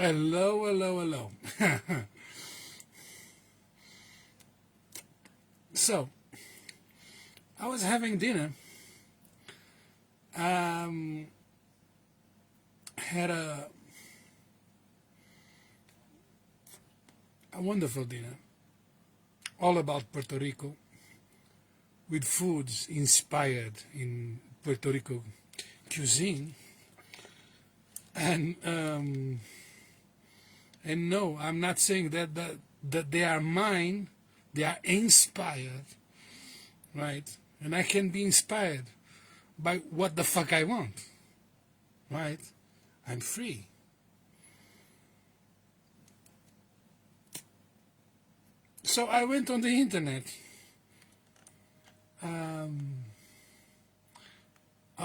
Hello, hello, hello. So, I was having dinner. Had a wonderful dinner, all about Puerto Rico, with foods inspired in Puerto Rico cuisine. And no, I'm not saying that they are mine. They are inspired, right? And I can be inspired by what the fuck I want, right? I'm free. So I went on the internet. I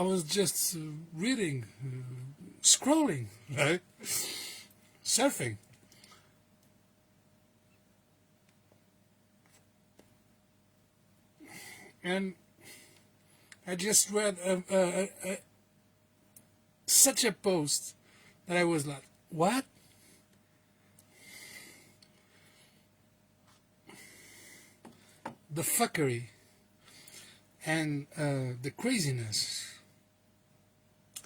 was just reading, scrolling, right? Surfing. And I just read such a post that I was like, what? The fuckery and the craziness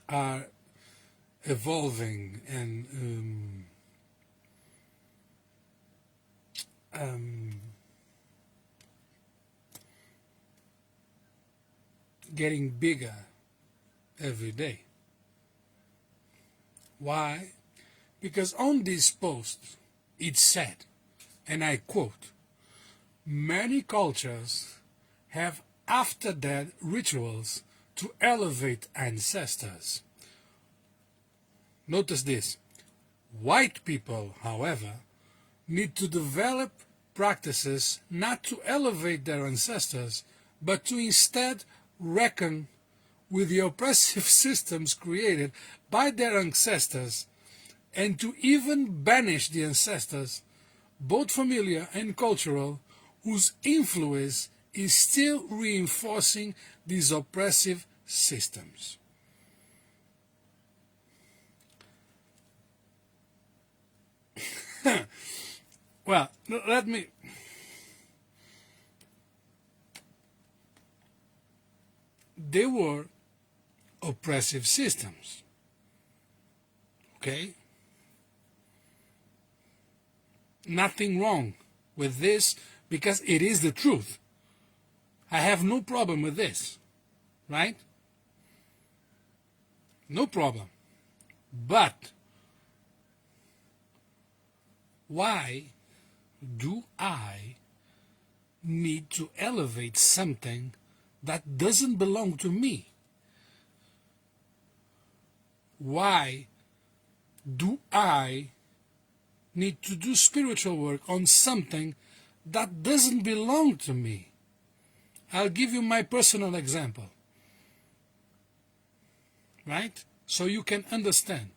are evolving and getting bigger every day. Why? Because on this post it said, and I quote, many cultures have after death rituals to elevate ancestors. Notice this. White people, however, need to develop practices not to elevate their ancestors, but to instead reckon with the oppressive systems created by their ancestors, and to even banish the ancestors, both familiar and cultural, whose influence is still reinforcing these oppressive systems. Well, let me... They were oppressive systems. Okay? Nothing wrong with this because it is the truth. I have no problem with this. Right? No problem. But why do I need to elevate something that doesn't belong to me? Why do I need to do spiritual work on something that doesn't belong to me? I'll give you my personal example, right? So you can understand.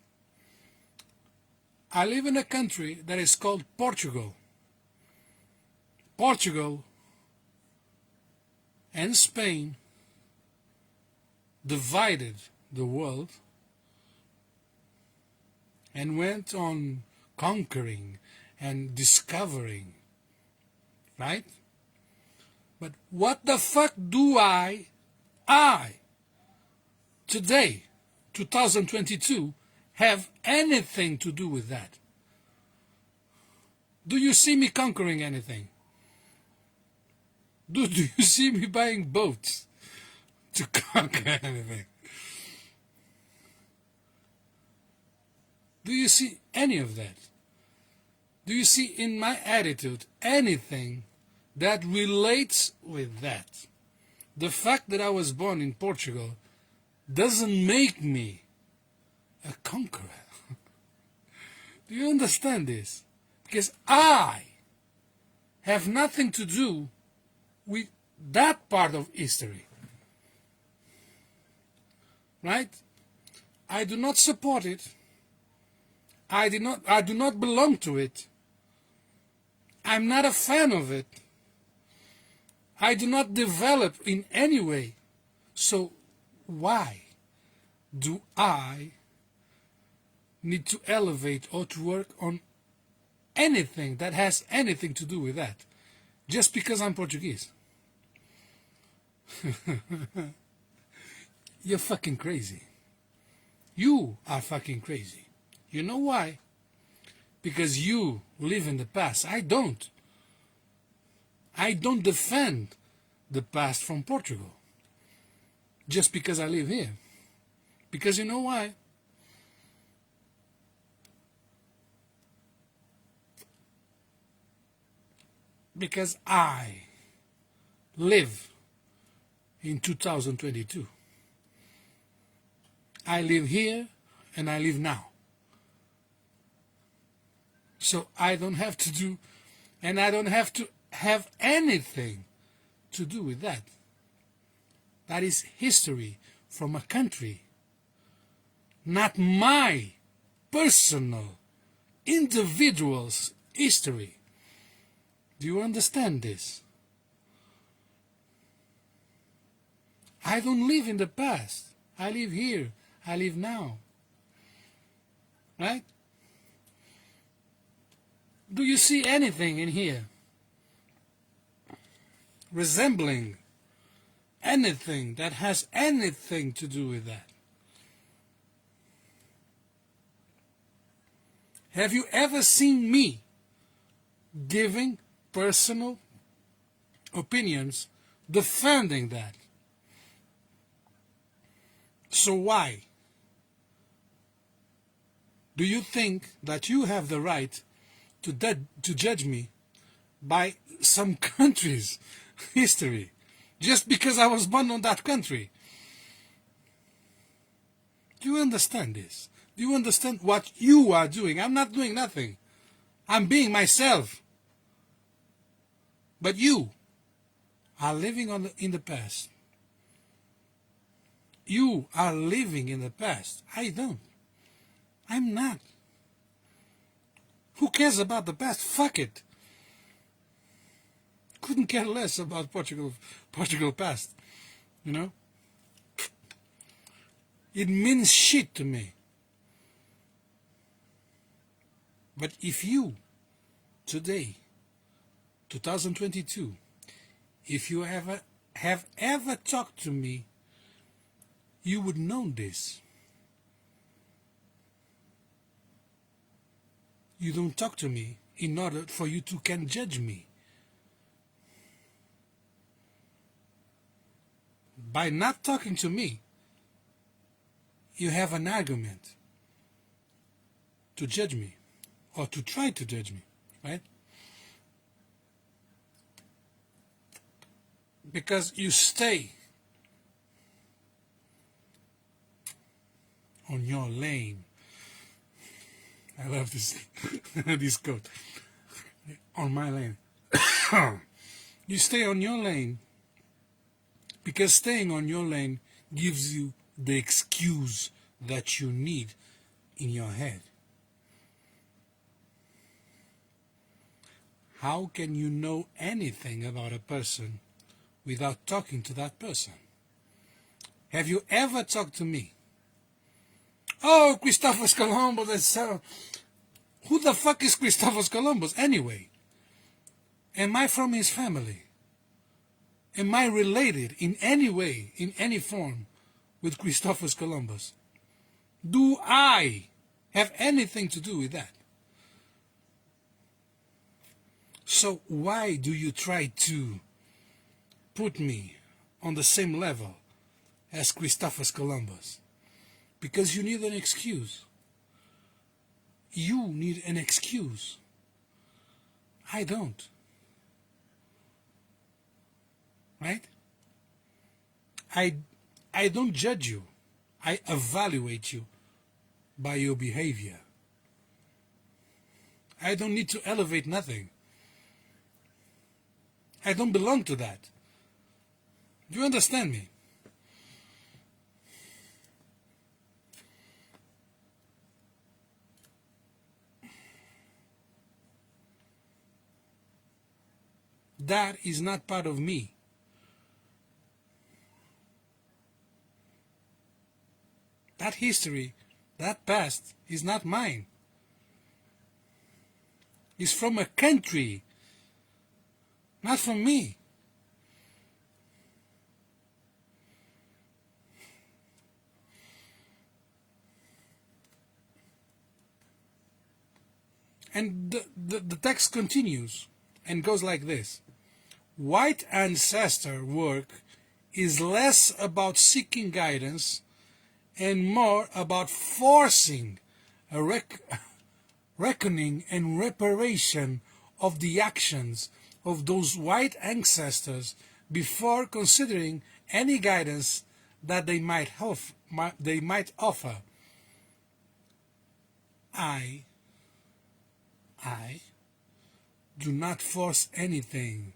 I live in a country that is called Portugal. Portugal and Spain divided the world and went on conquering and discovering, right? But what the fuck do I, today, 2022, have anything to do with that? Do you see me conquering anything? Do you see me buying boats to conquer anything? Do you see any of that? Do you see in my attitude anything that relates with that? The fact that I was born in Portugal doesn't make me a conqueror. Do you understand this? Because I have nothing to do with that part of history. Right? I do not support it. I do not belong to it. I'm not a fan of it. I do not develop in any way. So why do I need to elevate or to work on anything that has anything to do with that, just because I'm Portuguese. You're fucking crazy. You are fucking crazy. You know why? Because you live in the past. I don't. I don't defend the past from Portugal just because I live here. Because you know why? Because I live in 2022. I live here and I live now. So I don't have to do, and I don't have to have anything to do with that. That is history from a country, not my personal, individual's history. Do you understand this? I don't live in the past. I live here. I live now. Right? Do you see anything in here resembling anything that has anything to do with that? Have you ever seen me giving personal opinions defending that? So why do you think that you have the right to judge me by some country's history just because I was born on that country? Do you understand this? Do you understand what you are doing? I'm not doing nothing. I'm being myself. But you are living in the past. You are living in the past. I don't. I'm not. Who cares about the past? Fuck it. Couldn't care less about Portugal past. You know? It means shit to me. But if you, today, 2022, if you have ever talked to me, you would know this. You don't talk to me in order for you to can judge me. By not talking to me, you have an argument to judge me or to try to judge me, right? Because you stay on your lane. I love this this quote. On my lane. You stay on your lane because staying on your lane gives you the excuse that you need in your head. How can you know anything about a person without talking to that person? Have you ever talked to me? Oh, Christopher Columbus, that's so... Who the fuck is Christopher Columbus anyway? Am I from his family? Am I related in any way, in any form, with Christopher Columbus? Do I have anything to do with that? So why do you try to put me on the same level as Christopher Columbus? Because you need an excuse. You need an excuse. I don't. Right? I don't judge you. I evaluate you by your behavior. I don't need to elevate nothing. I don't belong to that. Do you understand me? That is not part of me. That history That past is not mine. It's from a country, not from me. And the text continues and goes like this. White ancestor work is less about seeking guidance and more about forcing a reckoning and reparation of the actions of those white ancestors before considering any guidance that they might offer. I do not force anything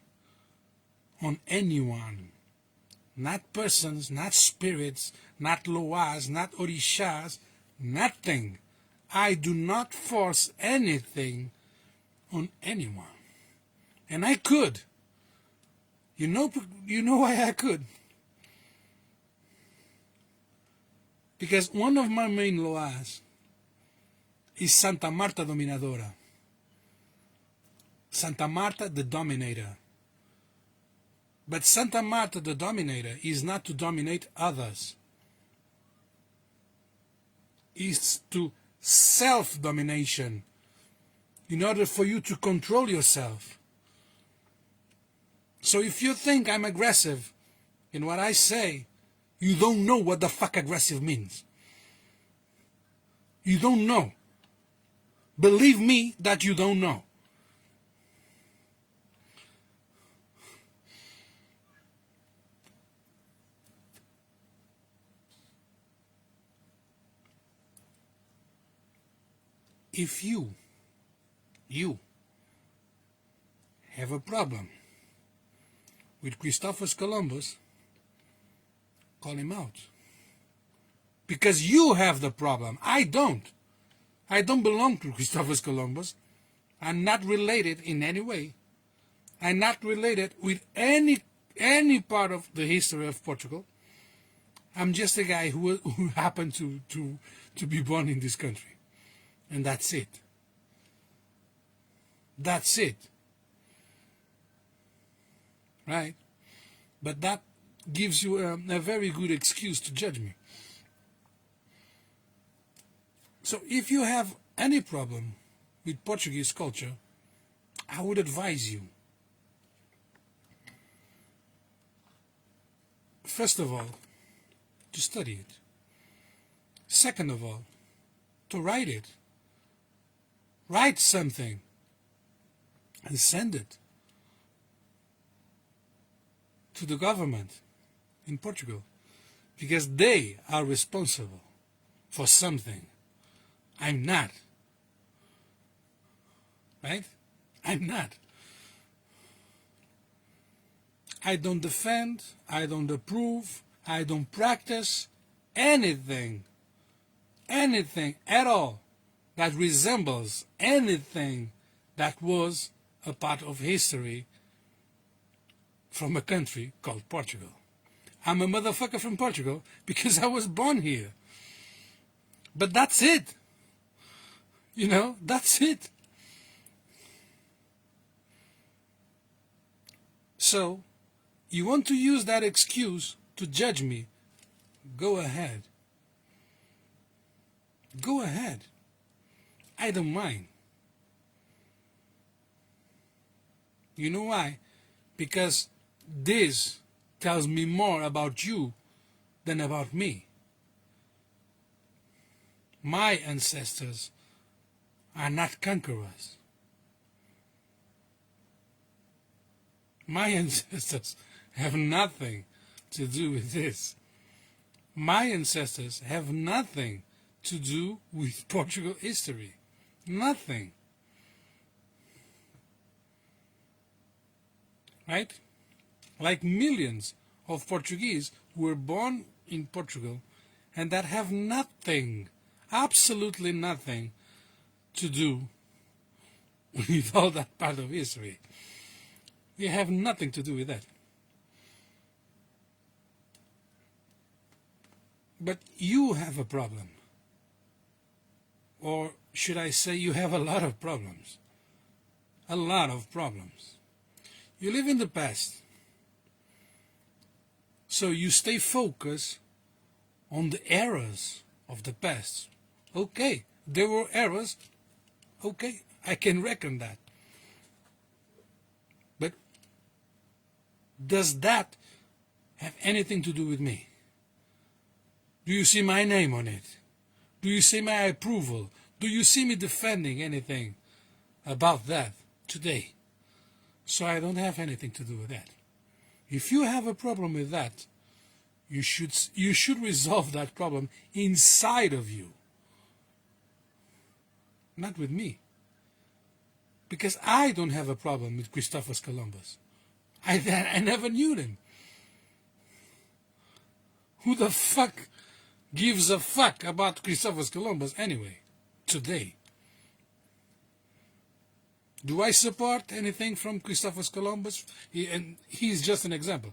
on anyone, not persons, not spirits, not loas, not orishas, nothing. I do not force anything on anyone. And I could. You know why I could? Because one of my main loas is Santa Marta Dominadora. Santa Marta the Dominator. But Santa Marta the Dominator is not to dominate others. It's to self-domination in order for you to control yourself. So if you think I'm aggressive in what I say, you don't know what the fuck aggressive means. You don't know. Believe me that you don't know. If you have a problem with Christopher Columbus, call him out. Because you have the problem. I don't. I don't belong to Christopher Columbus. I'm not related in any way. I'm not related with any part of the history of Portugal. I'm just a guy who happened to be born in this country. And that's it. That's it. Right? But that gives you a very good excuse to judge me. So if you have any problem with Portuguese culture, I would advise you, first of all, to study it. Second of all, to write it. Write something and send it to the government in Portugal, because they are responsible for something. I'm not. Right? I'm not. I don't defend, I don't approve, I don't practice anything at all that resembles anything that was a part of history from a country called Portugal. I'm a motherfucker from Portugal because I was born here. But that's it. You know, that's it. So, you want to use that excuse to judge me? Go ahead. Go ahead. I don't mind. You know why? Because this tells me more about you than about me. My ancestors are not conquerors. My ancestors have nothing to do with this. My ancestors have nothing to do with Portugal history. Nothing. Right? Like millions of Portuguese who were born in Portugal and that have nothing, absolutely nothing, to do with all that part of history. We have nothing to do with that. But you have a problem. or should I say you have a lot of problems. A lot of problems. You live in the past, so you stay focused on the errors of the past. Okay, there were errors. Okay, I can reckon that. But does that have anything to do with me? Do you see my name on it? Do you see my approval? Do you see me defending anything about that today? So I don't have anything to do with that. If you have a problem with that, you should resolve that problem inside of you, not with me. Because I don't have a problem with Christopher Columbus. I never knew him. Who the fuck gives a fuck about Christopher Columbus anyway, today? Do I support anything from Christopher Columbus? And he's just an example.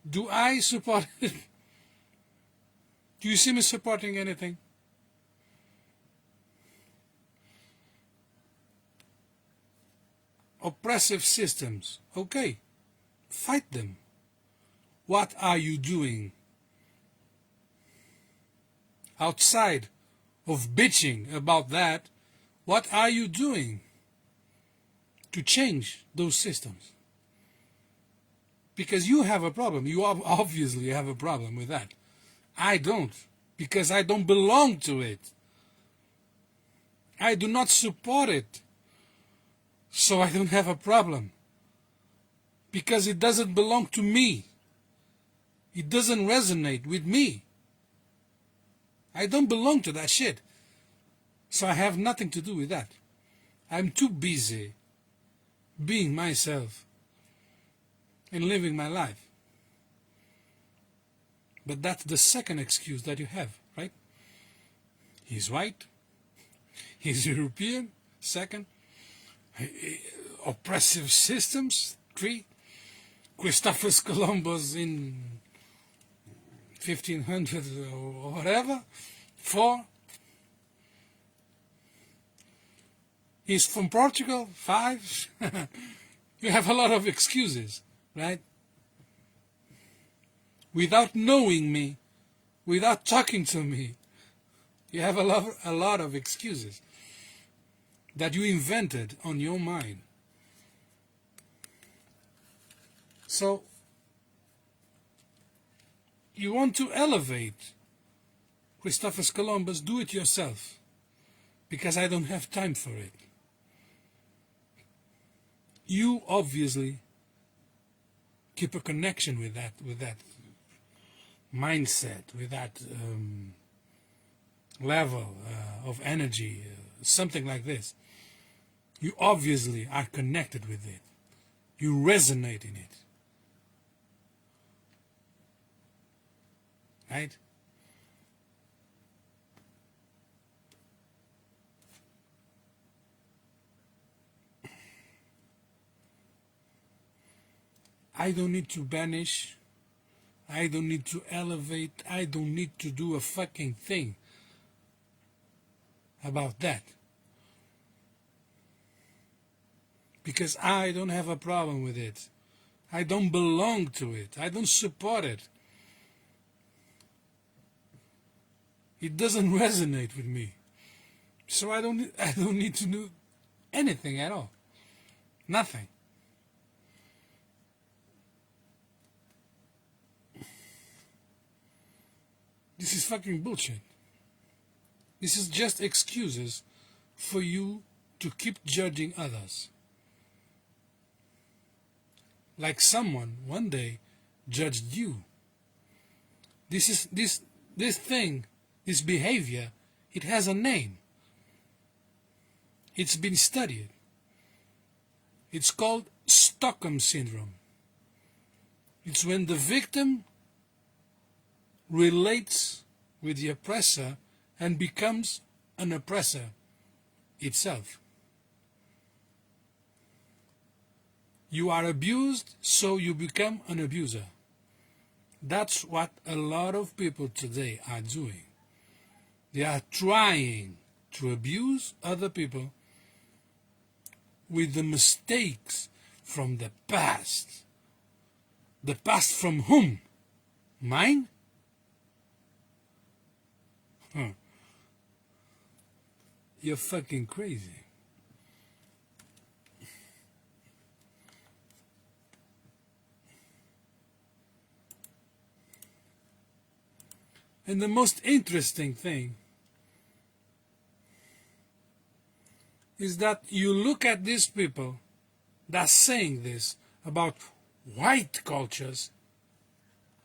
Do I support it? Do you see me supporting anything? Oppressive systems. Okay, fight them. What are you doing outside of bitching about that? What are you doing to change those systems? Because you have a problem. You obviously have a problem with that. I don't, because I don't belong to it. I do not support it. So I don't have a problem. Because it doesn't belong to me. It doesn't resonate with me. I don't belong to that shit. So I have nothing to do with that. I'm too busy being myself and living my life. But that's the second excuse that you have, right? He's white. He's European. Second. Oppressive systems. 3. Christopher Columbus in 1500 or whatever. 4. He's from Portugal. 5. You have a lot of excuses, right? Without knowing me, without talking to me, you have a lot of excuses that you invented on your mind. So, you want to elevate Christopher Columbus, do it yourself, because I don't have time for it. You obviously keep a connection with that mindset, with that level of energy, something like this. You obviously are connected with it. You resonate in it. Right? I don't need to banish. I don't need to elevate. I don't need to do a fucking thing about that. Because I don't have a problem with it. I don't belong to it. I don't support it. It doesn't resonate with me. So I don't need to do anything at all. Nothing. This is fucking bullshit. This is just excuses for you to keep judging others. Like someone one day judged you. This thing, this behavior, it has a name. It's been studied. It's called Stockholm Syndrome. It's when the victim relates with the oppressor and becomes an oppressor itself. You are abused, so you become an abuser. That's what a lot of people today are doing. They are trying to abuse other people with the mistakes from the past. The past from whom? Mine? Huh. You're fucking crazy. And the most interesting thing is that you look at these people that's saying this about white cultures,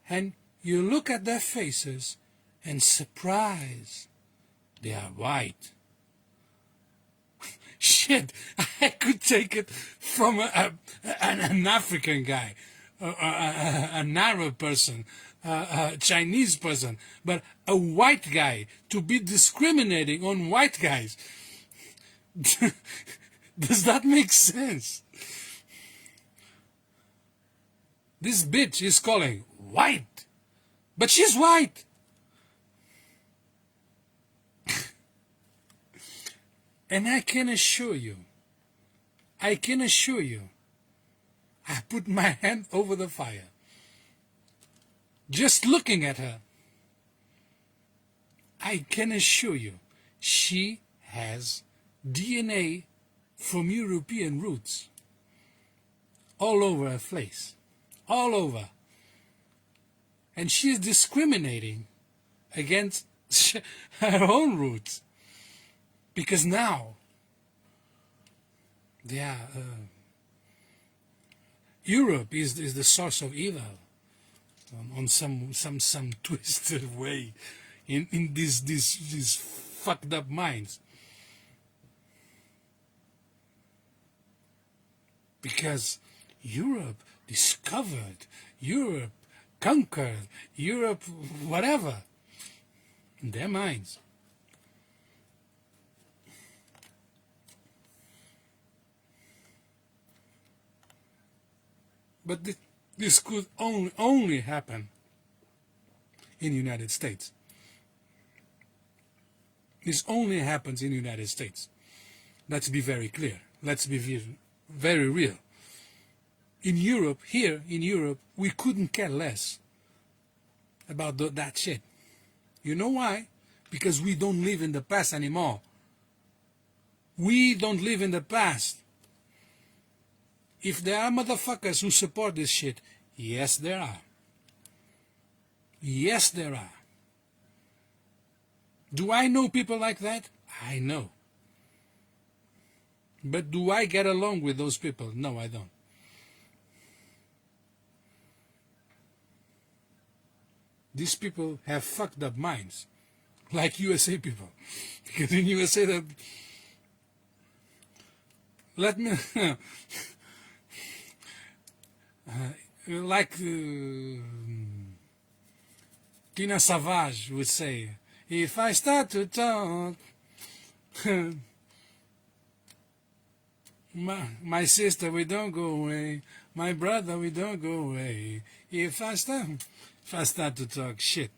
and you look at their faces and surprise, they are white. Shit, I could take it from an African guy, an Arab person, a Chinese person, but a white guy to be discriminating on white guys. Does that make sense? This bitch is calling white, but she's white. And I can assure you, I put my hand over the fire. Just looking at her, I can assure you, she has DNA from European roots all over her face, all over. And she is discriminating against her own roots. Because now, Europe is the source of evil on some twisted way in these fucked up minds. Because Europe discovered, Europe conquered, Europe whatever, in their minds. But this could only happen in the United States. This only happens in the United States. Let's be very clear. Let's be very real. In Europe, here in Europe, we couldn't care less about that shit. You know why? Because we don't live in the past anymore. We don't live in the past. If there are motherfuckers who support this shit, yes there are. Yes there are. Do I know people like that? I know. But do I get along with those people? No, I don't. These people have fucked up minds, like USA people. Because in USA, that let me like Tina Savage would say, if I start to talk, my sister, we don't go away. My brother, we don't go away. If I start to talk shit,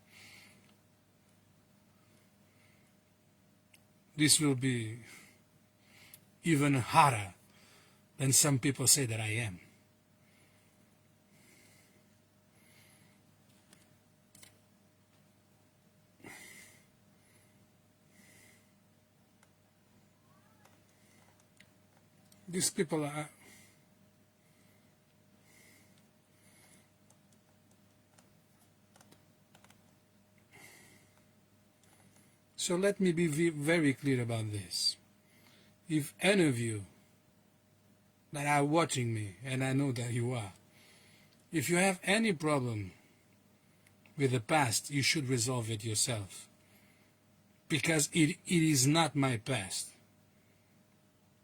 this will be even harder than some people say that I am. These people are so let me be very clear about this. If any of you that are watching me, and I know that you are, if you have any problem with the past, you should resolve it yourself. Because it is not my past.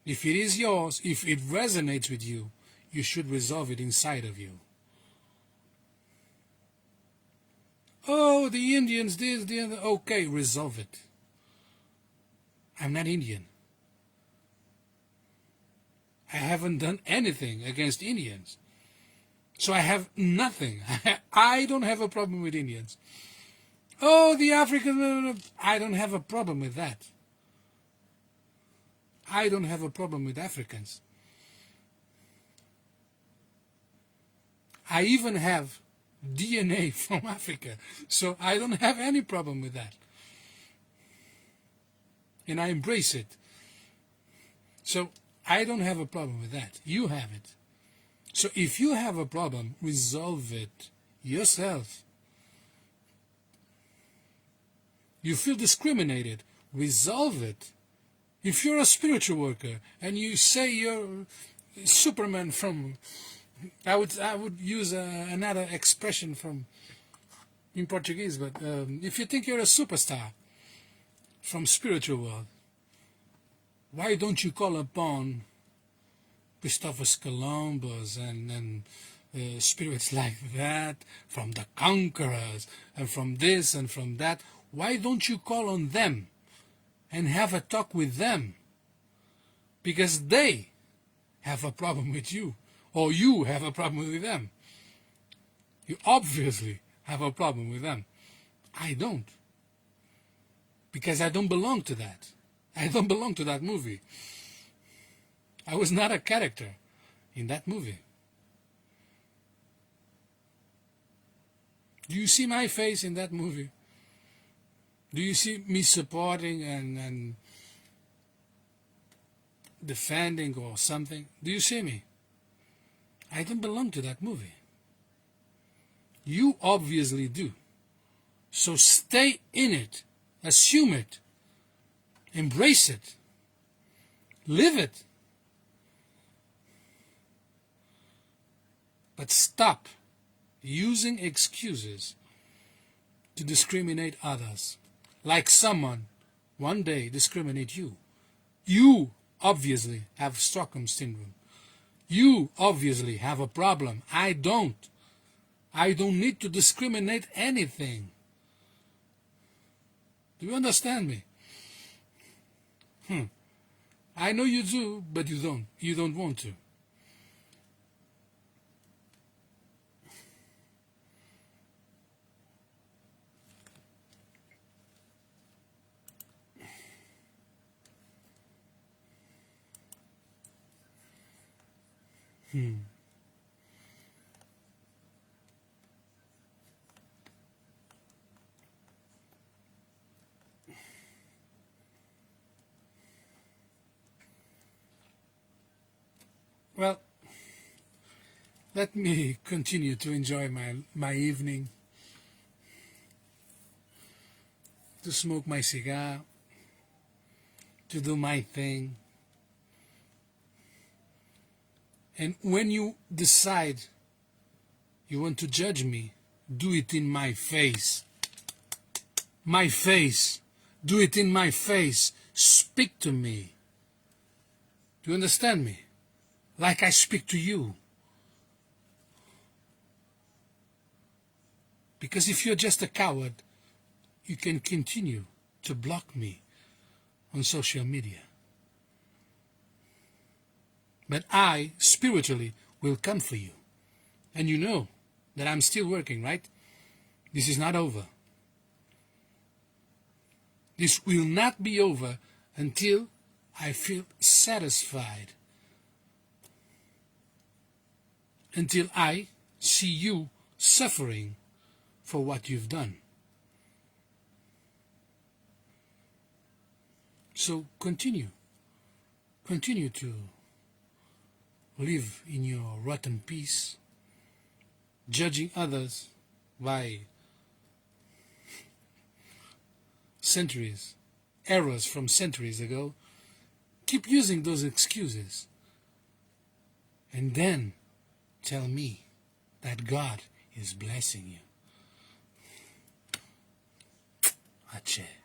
If it is yours, if it resonates with you, you should resolve it inside of you. Oh, the Indians, this, the other. Okay, resolve it. I'm not Indian. I haven't done anything against Indians. So I have nothing. I don't have a problem with Indians. Oh, the Africans, I don't have a problem with that. I don't have a problem with Africans. I even have DNA from Africa, so I don't have any problem with that. And I embrace it. So I don't have a problem with that. You have it. So if you have a problem, resolve it yourself. You feel discriminated, resolve it. If you're a spiritual worker and you say you're Superman from, I would use another expression from in Portuguese, but if you think you're a superstar from spiritual world, why don't you call upon Christopher Columbus and spirits like that, from the conquerors, and from this and from that? Why don't you call on them and have a talk with them? Because they have a problem with you, or you have a problem with them. You obviously have a problem with them. I don't. Because I don't belong to that. I don't belong to that movie. I was not a character in that movie. Do you see my face in that movie? Do you see me supporting and defending or something? Do you see me? I don't belong to that movie. You obviously do. So stay in it. Assume it. Embrace it. Live it. But stop using excuses to discriminate others. Like someone one day discriminate you. You obviously have Stockholm syndrome. You obviously have a problem. I don't. I don't need to discriminate anything. Do you understand me? I know you do, but you don't. You don't want to. Well, let me continue to enjoy my evening, to smoke my cigar, to do my thing. And when you decide you want to judge me, do it in my face. My face. Do it in my face. Speak to me. Do you understand me? Like I speak to you. Because if you're just a coward, you can continue to block me on social media. But I, spiritually, will come for you. And you know that I'm still working, right? This is not over. This will not be over until I feel satisfied. Until I see you suffering for what you've done. So continue. Continue to live in your rotten peace, judging others by centuries, errors from centuries ago. Keep using those excuses. And then tell me that God is blessing you. Ache.